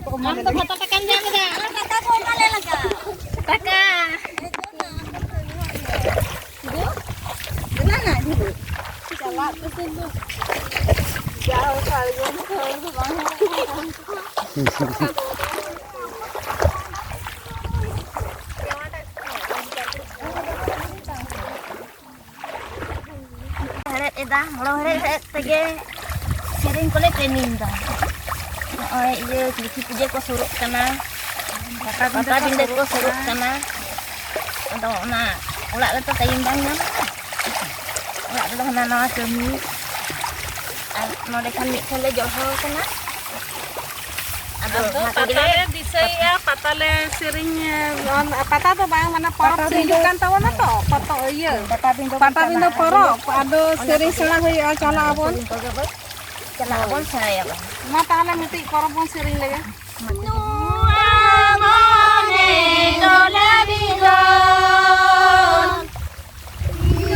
Am to kata tekan jam dah. Kata ko male laga. Taka. Gimana dulu? Jalan ke situ. Jauh kali ini ke bawah. Heret eda, mula heret tege sering kole training dah. Oh iya, kiki puja ko surut kana. Pata binde ko surut kana. Atau na, ulah leto taimbang na. Ulah leto na na kami. No dekan ni kale johol kana. Aduh, patale disaya patale sering patah tu bang mana porok tunjukkan tahu na to. Patah iya. Patah bindo porok. Aduh, sering selang huya cala abon. Cala abon saya bang. Ma taala mesti porok pun sering lagi. Nuamone dola bigon.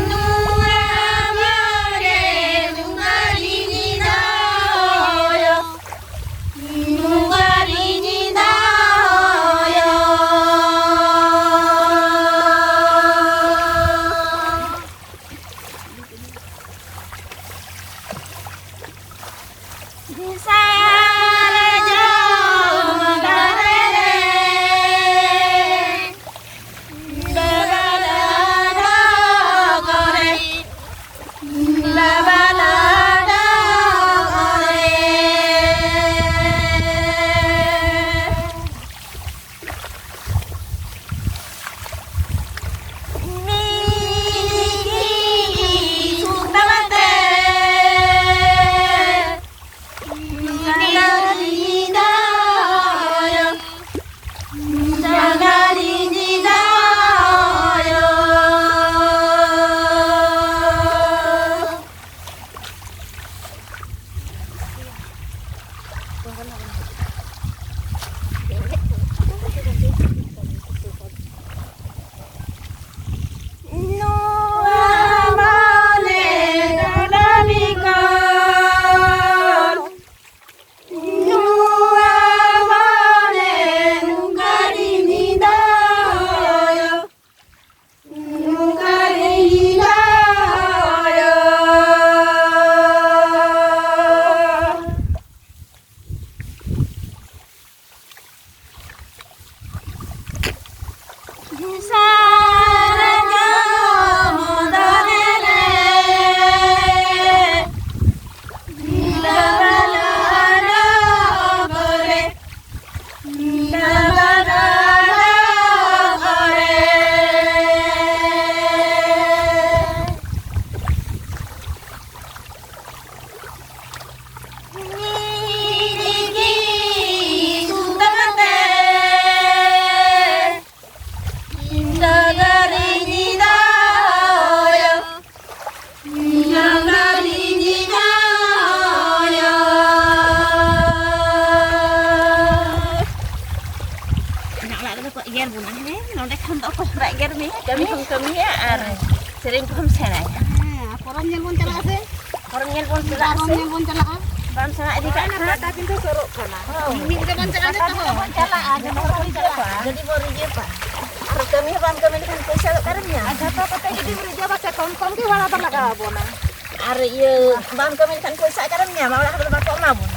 Nuamone nungari ni dayo. Nungari ni dayo. Sering pun senai. Orang yang pun celaka sih. Orang yang pun celaka. Orang yang pun celaka. Bang sana di kana tapi tu sorok kana. Ini ke pun celaka tu. Celaka ada orang celaka. Jadi baru je pak. Harus kami bang kami kan pesa karenya. Ada apa kata jadi baru je pakai tom-tom ki wala tak laga bona. Are ye bang kami kan pesa karenya mau lah bakok mabun.